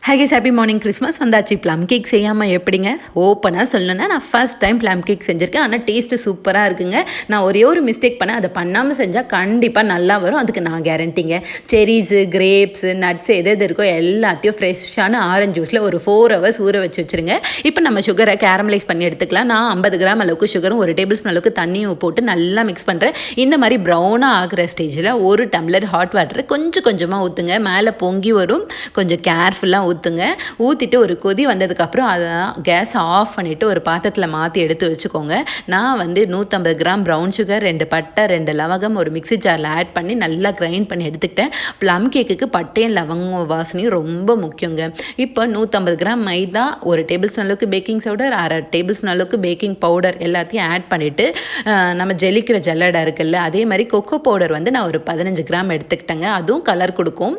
Hi guys, happy morning. Christmas வந்தாச்சு. Plum cake செய்யாமல் எப்படிங்க? ஓப்பனாக சொல்லணுன்னா நான் ஃபர்ஸ்ட் டைம் ப்ளம் கேக் செஞ்சுருக்கேன். ஆனால் டேஸ்ட்டு சூப்பராக இருக்குங்க. நான் ஒரே ஒரு மிஸ்டேக் பண்ணேன். அதை பண்ணாமல் செஞ்சால் கண்டிப்பாக நல்லா வரும். அதுக்கு நான் கேரண்டிங்க. செரீஸு, கிரேப்ஸு, நட்ஸ் எது இருக்கோ எல்லாத்தையும் ஃப்ரெஷ்ஷான ஆரஞ்சு ஜூஸில் ஒரு 4 hours ஊற வச்சு வச்சுருங்க. இப்போ நம்ம சுகரை கேரமலைஸ் பண்ணி எடுத்துக்கலாம். நான் 50 கிராம் அளவுக்கு சுகரும் 1 டேபிள் ஸ்பூன் அளவுக்கு தண்ணியும் போட்டு நல்லா மிக்ஸ் பண்ணுறேன். இந்த மாதிரி ப்ரௌனாக ஆகிற ஸ்டேஜில் 1 டம்ளர் ஹாட் வாட்டரை கொஞ்சம் கொஞ்சமாக ஊற்றுங்க. மேலே பொங்கி வரும். கொஞ்சம் கேர்ஃபுல்லாக ஊற்றுங்க. ஊற்றிட்டு ஒரு கொதி வந்ததுக்கப்புறம் அதை கேஸ் ஆஃப் பண்ணிவிட்டு ஒரு பாத்திரத்தில் மாற்றி எடுத்து வச்சுக்கோங்க. நான் 150 கிராம் ப்ரௌன் சுகர், 2 பட்டை, 2 லவங்கம் ஒரு மிக்ஸி ஜாரில் ஆட் பண்ணி நல்லா கிரைண்ட் பண்ணி எடுத்துக்கிட்டேன். ப்ளம் கேக்குக்கு பட்டையும் லவங்கம் வாசனையும் ரொம்ப முக்கியங்க. இப்போ 150 கிராம் மைதா, 1 டேபிள் ஸ்பூன் அளவுக்கு பேக்கிங் பவுடர், 1/2 டேபிள் ஸ்பூன் அளவுக்கு பேக்கிங் பவுடர் எல்லாத்தையும் ஆட் பண்ணிவிட்டு நம்ம ஜெலிக்கிற ஜல்லடை இருக்குல்ல, அதே மாதிரி கொக்கோ பவுடர் நான் ஒரு 15 கிராம் எடுத்துக்கிட்டேங்க. அதுவும் கலர் கொடுக்கும்.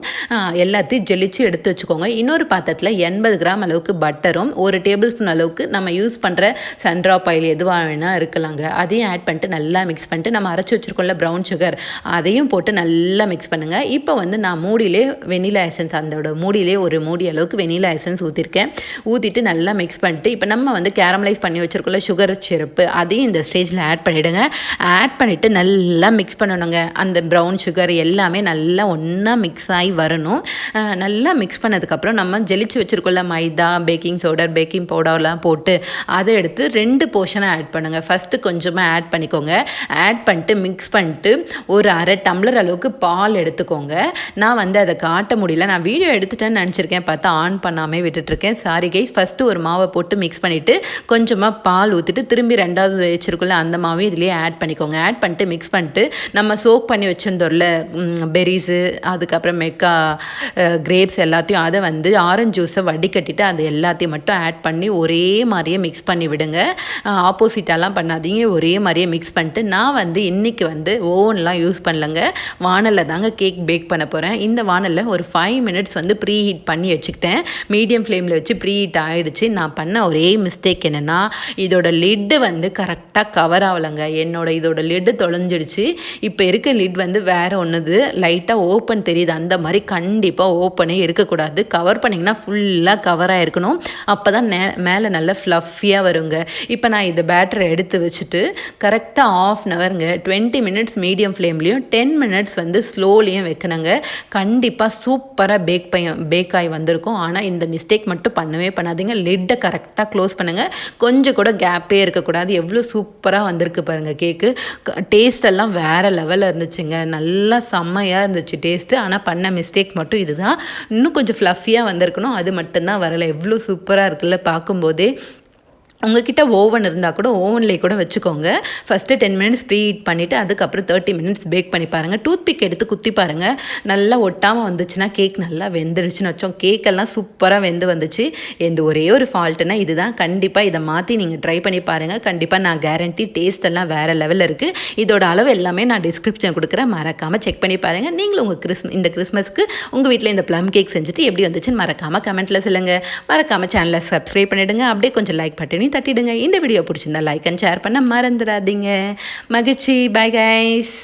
எல்லாத்தையும் ஜெலிச்சு எடுத்து வச்சுக்கோங்க. இன்னொரு பாத்திரத்தில் 80 கிராம் அளவுக்கு பட்டரும், 1 டேபிள் ஸ்பூன் அளவுக்கு நம்ம யூஸ் பண்ணுற சன்ட்ராப் ஆயில் எதுவாக வேணால் இருக்கலாங்க, அதையும் ஆட் பண்ணிட்டு நல்லா மிக்ஸ் பண்ணிட்டு நம்ம அரைச்சி வச்சுருக்கோம்ல ப்ரௌன் சுகர், அதையும் போட்டு நல்லா மிக்ஸ் பண்ணுங்கள். இப்போ நான் மூடியிலே வெனிலா எசன்ஸ், அதோட மூடியிலே ஒரு மூடி அளவுக்கு வெனிலா எசன்ஸ் ஊற்றிருக்கேன். ஊற்றிட்டு நல்லா மிக்ஸ் பண்ணிட்டு இப்போ நம்ம கேரமலைஸ் பண்ணி வச்சுருக்கோம்ல சுகர் சிரப்பு, அதையும் இந்த ஸ்டேஜில் ஆட் பண்ணிவிடுங்க. ஆட் பண்ணிவிட்டு நல்லா மிக்ஸ் பண்ணணுங்க. அந்த ப்ரௌன் சுகர் எல்லாமே நல்லா ஒன்றா மிக்ஸ் ஆகி வரணும். நல்லா மிக்ஸ் பண்ணதுக்கப்புறம் நம்ம ஜெலிச்சு வச்சுருக்கோம்ல மைதா, பேக்கிங் சோடர், பேக்கிங் பவுடர்லாம் போட்டு அதை எடுத்து 2 போர்ஷனாக ஆட் பண்ணுங்கள். ஃபஸ்ட்டு கொஞ்சமாக ஆட் பண்ணிக்கோங்க. ஆட் பண்ணிட்டு மிக்ஸ் பண்ணிட்டு ஒரு 1/2 டம்ளர் அளவுக்கு பால் எடுத்துக்கோங்க. நான் அதை காட்ட முடியல, நான் வீடியோ எடுத்துட்டேன்னு நினச்சிருக்கேன், பார்த்தா ஆன் பண்ணாமல் விட்டுட்ருக்கேன். Sorry guys. ஃபஸ்ட்டு ஒரு மாவை போட்டு மிக்ஸ் பண்ணிவிட்டு கொஞ்சமாக பால் ஊற்றிட்டு திரும்பி 2வது வச்சுருக்கோம்ல அந்த மாவையும் இதுலேயே ஆட் பண்ணிக்கோங்க. ஆட் பண்ணிட்டு மிக்ஸ் பண்ணிட்டு நம்ம சோக் பண்ணி வச்சுருந்தோம்ல பெரிஸு, அதுக்கப்புறமேக்கா கிரேப்ஸ் எல்லாத்தையும் அதை ஆரஞ்சு ஜூஸை வடிகட்டிட்டு அது எல்லாத்தையும் மட்டும் ஆட் பண்ணி ஒரே மாதிரியே மிக்ஸ் பண்ணி விடுங்க. ஆப்போசிட்டாலாம் பண்ணாதீங்க, ஒரே மாதிரியே மிக்ஸ் பண்ணிட்டு நான் இன்றைக்கி ஓவன்லாம் யூஸ் பண்ணலங்க, வானலில் தாங்க கேக் பேக் பண்ண போகிறேன். இந்த வானலில் ஒரு 5 மினிட்ஸ் ப்ரீ ஹீட் பண்ணி வச்சுக்கிட்டேன். மீடியம் ஃப்ளேமில் வச்சு ப்ரீ ஹீட் ஆகிடுச்சு. நான் பண்ண ஒரே மிஸ்டேக் என்னென்னா, இதோட லிட்டு கரெக்டாக கவர் ஆகலைங்க. இதோட லிட்டு தொலைஞ்சிடுச்சு. இப்போ இருக்க லிட் வேறு ஒன்றுது, லைட்டாக ஓப்பன் தெரியுது. அந்த மாதிரி கண்டிப்பாக ஓப்பனே இருக்கக்கூடாது. கவர் பண்ணிங்கன்னா ஃபுல்லாக கவராக இருக்கணும். அப்போ தான் மேலே நல்லா ஃப்ளஃபியாக வருங்க. இப்போ நான் இந்த பேட்டரை எடுத்து வச்சுட்டு கரெக்டாக 1/2 ஹவருங்க, 20 மினிட்ஸ் மீடியம் ஃப்ளேம்லேயும் 10 மினிட்ஸ் ஸ்லோலியும் வைக்கணுங்க. கண்டிப்பாக சூப்பராக பேக் ஆகி வந்திருக்கும். ஆனால் இந்த மிஸ்டேக் மட்டும் பண்ணவே பண்ணாதீங்க. லிட்டை கரெக்டாக க்ளோஸ் பண்ணுங்கள். கொஞ்சம் கூட கேப்பே இருக்கக்கூடாது. எவ்வளோ சூப்பராக வந்திருக்கு பாருங்கள் கேக்கு. டேஸ்டெல்லாம் வேறு லெவலில் இருந்துச்சுங்க. நல்லா செம்மையாக இருந்துச்சு டேஸ்ட்டு. ஆனால் பண்ண மிஸ்டேக் மட்டும் இதுதான். இன்னும் கொஞ்சம் ஃப்ளஃபியாக வந்திருக்கணும், அது மட்டும்தான் வரலை. எவ்வளோ சூப்பராக இருக்குல்ல பார்க்கும்போதே. உங்கள்கிட்ட ஓவன் இருந்தால் கூட ஓவன்லேயே கூட வச்சுக்கோங்க. ஃபஸ்ட்டு 10 மினிட்ஸ் ப்ரீ ஹீட் பண்ணிவிட்டு அதுக்கப்புறம் 30 மினிட்ஸ் பேக் பண்ணி பாருங்கள். டூத்பிக் எடுத்து குத்தி பாருங்கள். நல்லா ஒட்டாமல் வந்துச்சுன்னா கேக் நல்லா வெந்துடுச்சுன்னு வச்சோம். கேக்கெல்லாம் சூப்பராக வந்துச்சு. எந்த ஒரே ஒரு ஃபால்ட்டுனா இதுதான். கண்டிப்பாக இதை மாற்றி நீங்கள் ட்ரை பண்ணி பாருங்கள். கண்டிப்பாக நான் கேரண்டி டேஸ்ட்டெல்லாம் வேறு லெவலில் இருக்குது. இதோட அளவு எல்லாமே நான் டிஸ்கிரிப்ஷன் கொடுக்குறேன், மறக்காமல் செக் பண்ணி பாருங்கள். நீங்களும் இந்த கிறிஸ்மஸ்க்கு உங்கள் வீட்டில் இந்த ப்ளம் கேக் செஞ்சுட்டு எப்படி வந்துச்சுன்னு மறக்காமல் கமெண்ட்டில் சொல்லுங்கள். மறக்காமல் சேனலை சப்ஸ்கிரைப் பண்ணிவிடுங்க. அப்படியே கொஞ்சம் லைக் பட்டனி தட்டிடுங்க. இந்த வீடியோ பிடிச்சிருந்தா லைக் அண்ட் ஷேர் பண்ண மறந்துடாதீங்க. மகிழ்ச்சி. Bye guys.